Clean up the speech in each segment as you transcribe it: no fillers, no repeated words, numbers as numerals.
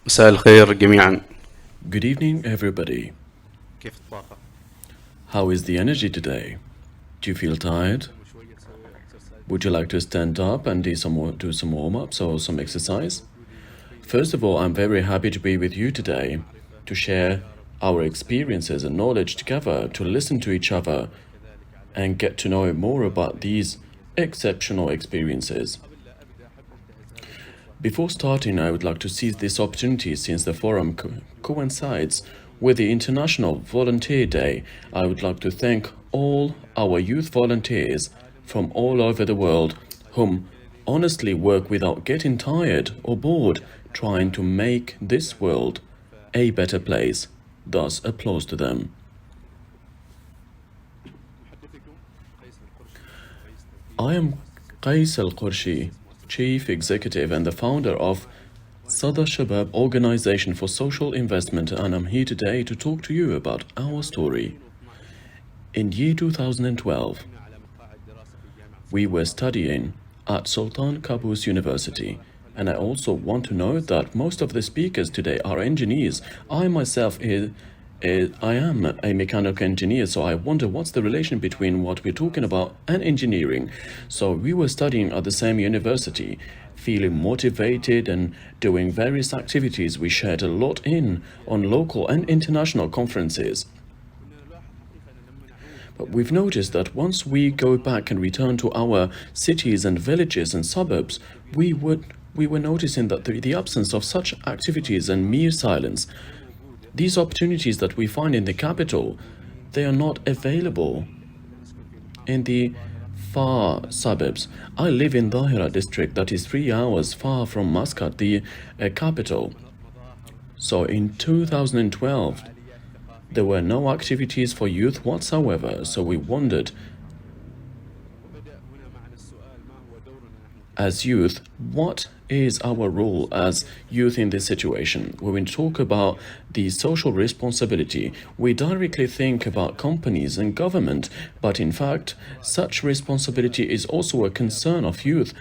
مساء الخير جميعا. Good evening, everybody. كيف الطاقة؟ How is the energy today? Do you feel tired? Would you like to stand up and do some warm-ups or some exercise? First of all, I'm very happy to be with you today, to share our experiences and knowledge together, to listen to each other, and get to know more about these exceptional experiences. Before starting, I would like to seize this opportunity since the forum coincides with the International Volunteer Day. I would like to thank all our youth volunteers from all over the world whom honestly work without getting tired or bored trying to make this world a better place. Thus, applause to them. I am Qais al-Qurshi, Chief Executive and the founder of Sada Shabab Organization for Social Investment, and I'm here today to talk to you about our story. In year 2012, we were studying at Sultan Qaboos University, and I also want to note that most of the speakers today are engineers. I myself I am a mechanical engineer, so I wonder what's the relation between what we're talking about and engineering. So we were studying at the same university, feeling motivated and doing various activities. We shared a lot on local and international conferences. But we've noticed that once we go back and return to our cities and villages and suburbs, we were noticing that the absence of such activities and mere silence. These opportunities that we find in the capital, they are not available in the far suburbs. I live in Dahira district, that is 3 hours far from Muscat, the capital. So in 2012, there were no activities for youth whatsoever, so we wondered, as youth, what is our role as youth in this situation? When we talk about the social responsibility, we directly think about companies and government, but in fact, such responsibility is also a concern of youth.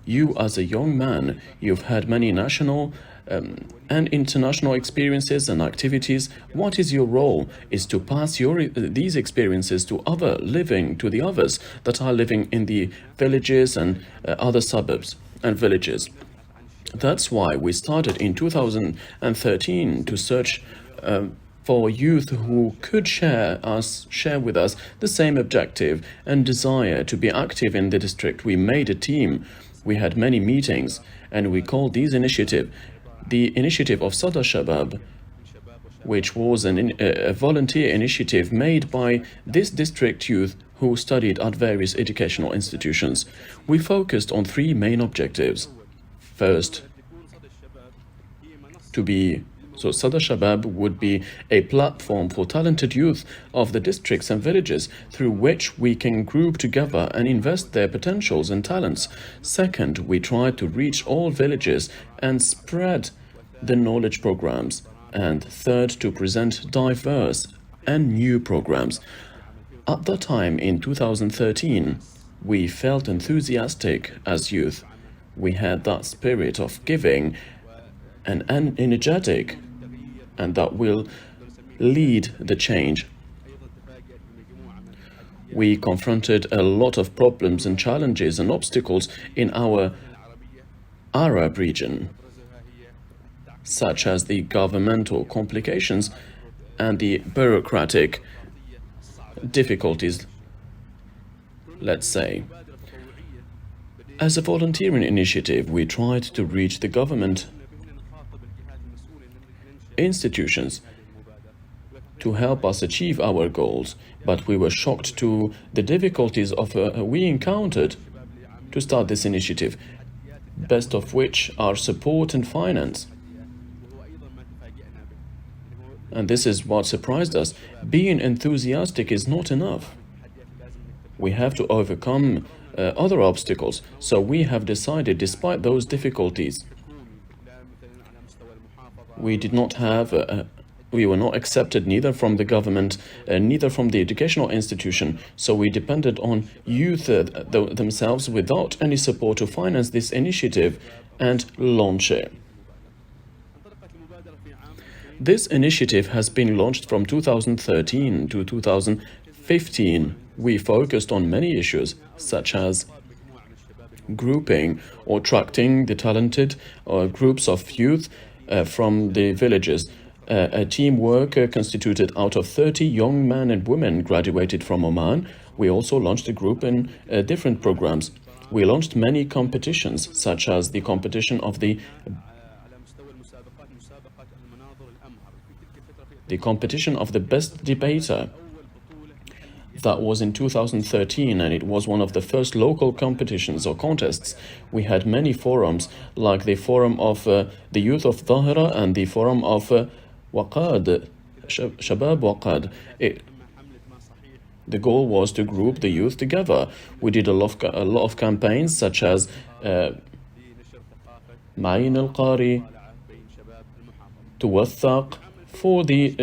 You as a young man, you've had many national and international experiences and activities. What is your role? Is to pass these experiences to the others that are living in the villages and other suburbs and villages. That's why we started in 2013 to search for youth who could share with us the same objective and desire to be active in the district. We made a team. We had many meetings, and we called this initiative the initiative of Sada Shabab, which was a volunteer initiative made by this district youth who studied at various educational institutions. We focused on 3 main objectives. First, Sada Shabab would be a platform for talented youth of the districts and villages through which we can group together and invest their potentials and talents. Second, we tried to reach all villages and spread the knowledge programs. And third, to present diverse and new programs. At that time, in 2013, we felt enthusiastic as youth. We had that spirit of giving and energetic, and that will lead the change. We confronted a lot of problems and challenges and obstacles in our Arab region, such as the governmental complications and the bureaucratic difficulties, let's say. As a volunteering initiative, we tried to reach the government institutions to help us achieve our goals, but we were shocked to the difficulties we encountered to start this initiative, best of which are support and finance. And this is what surprised us. Being enthusiastic is not enough. We have to overcome other obstacles, so we have decided, despite those difficulties, we were not accepted neither from the government, neither from the educational institution, so we depended on youth themselves without any support to finance this initiative and launch it. This initiative has been launched from 2013 to 2015. We focused on many issues, such as grouping or attracting the talented groups of youth from the villages. A teamwork constituted out of 30 young men and women graduated from Oman. We also launched a group in different programs. We launched many competitions, such as the competition of the best debater. That was in 2013, and it was one of the first local competitions or contests. We had many forums, like the forum of the youth of Dhahira and the forum of Waqad, Shabab Waqad. The goal was to group the youth together. We did a lot of campaigns, such as Ma'in al-Qari, Tuwathaq, for the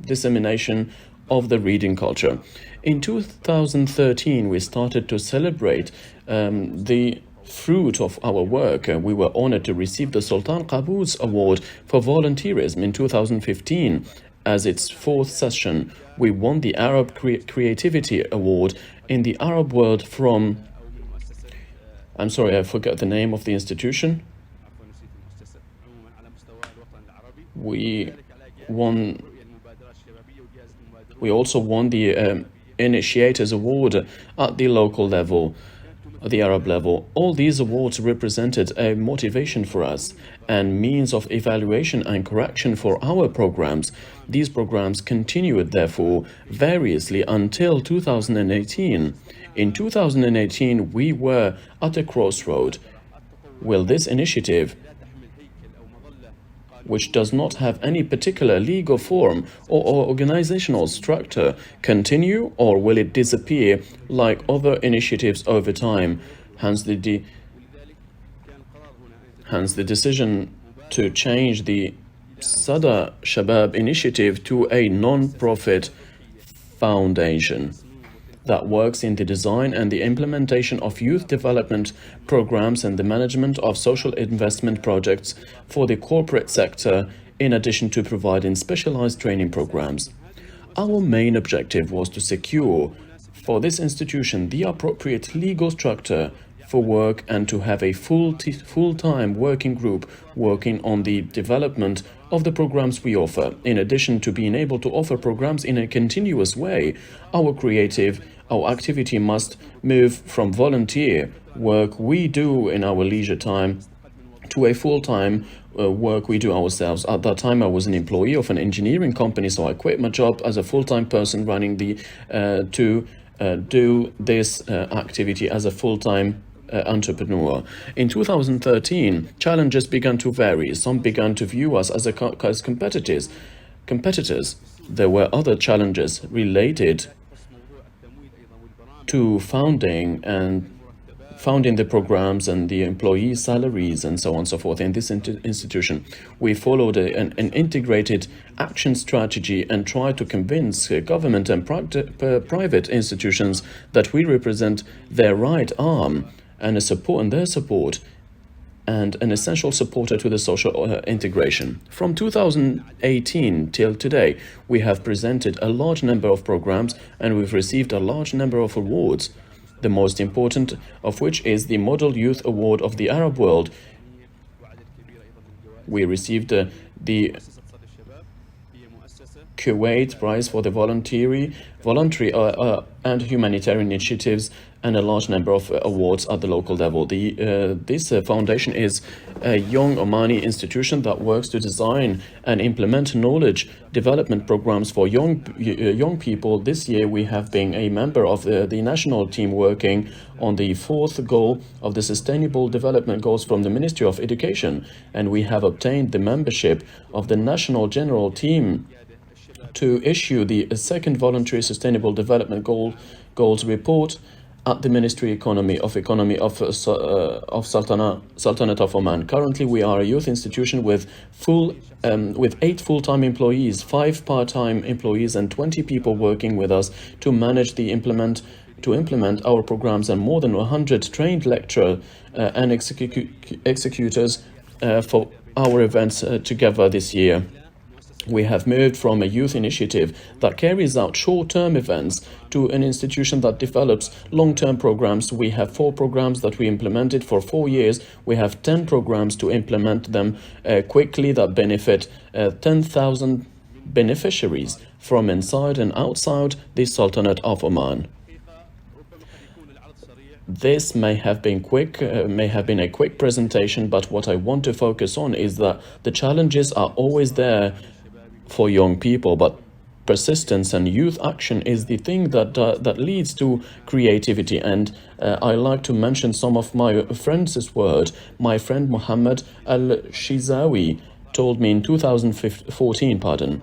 dissemination of the reading culture. In 2013, we started to celebrate the fruit of our work. We were honored to receive the Sultan Qaboos Award for volunteerism in 2015. As its fourth session, we won the Arab Creativity Award in the Arab world from... I'm sorry, I forgot the name of the institution. We also won the Initiators Award at the local level, the Arab level. All these awards represented a motivation for us and means of evaluation and correction for our programs. These programs continued, therefore, variously until 2018. In 2018, we were at a crossroad. Will this initiative, which does not have any particular legal form or organizational structure, continue, or will it disappear like other initiatives over time? Hence the decision to change the Sada Shabab initiative to a non-profit foundation that works in the design and the implementation of youth development programs and the management of social investment projects for the corporate sector, in addition to providing specialized training programs. Our main objective was to secure for this institution the appropriate legal structure for work and to have a full-time working group working on the development of the programs we offer. In addition to being able to offer programs in a continuous way, our activity must move from volunteer work we do in our leisure time to a full-time work we do ourselves. At that time, I was an employee of an engineering company, so I quit my job as a full-time person running to do this activity as a full-time entrepreneur. In 2013, challenges began to vary. Some began to view us as competitors. There were other challenges related to founding the programs and the employee salaries and so on and so forth. In this institution, we followed an integrated action strategy and tried to convince government and private institutions that we represent their right arm and their support and an essential supporter to the social integration. From 2018 till today, we have presented a large number of programs and we've received a large number of awards, the most important of which is the Model Youth Award of the Arab world. We received the Kuwait Prize for the voluntary and humanitarian initiatives and a large number of awards at the local level. This foundation is a young Omani institution that works to design and implement knowledge development programs for young people. This year we have been a member of the national team working on the fourth goal of the Sustainable Development Goals from the Ministry of Education, and we have obtained the membership of the national general team to issue the second voluntary Sustainable Development Goals report at the Ministry of Sultanate of Oman. Currently, we are a youth institution with 8 full-time employees, 5 part-time employees, and 20 people working with us to manage to implement our programs, and more than 100 trained lecturers and executors for our events together this year. We have moved from a youth initiative that carries out short-term events to an institution that develops long-term programs. We have 4 programs that we implemented for 4 years. We have 10 programs to implement them quickly that benefit 10,000 beneficiaries from inside and outside the Sultanate of Oman. This may have been a quick presentation, but what I want to focus on is that the challenges are always there for young people, but persistence and youth action is the thing that leads to creativity. And I like to mention some of my friends' words. My friend Muhammad al-Shizawi told me in 2014,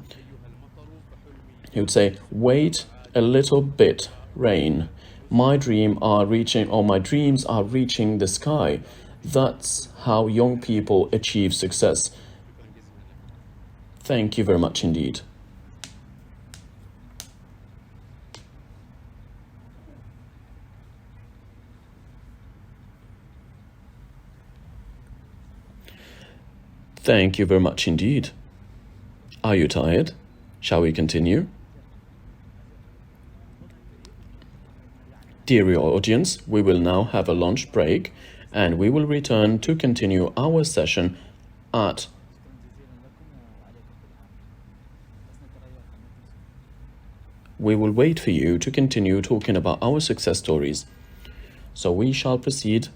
he would say, "Wait a little bit, rain. My dreams are reaching the sky." That's how young people achieve success. Thank you very much indeed. Thank you very much indeed. Are you tired? Shall we continue? Dear audience, we will now have a lunch break and we will return to continue our session at We will wait for you to continue talking about our success stories. So we shall proceed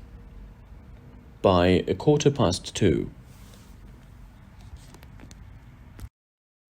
by 2:15.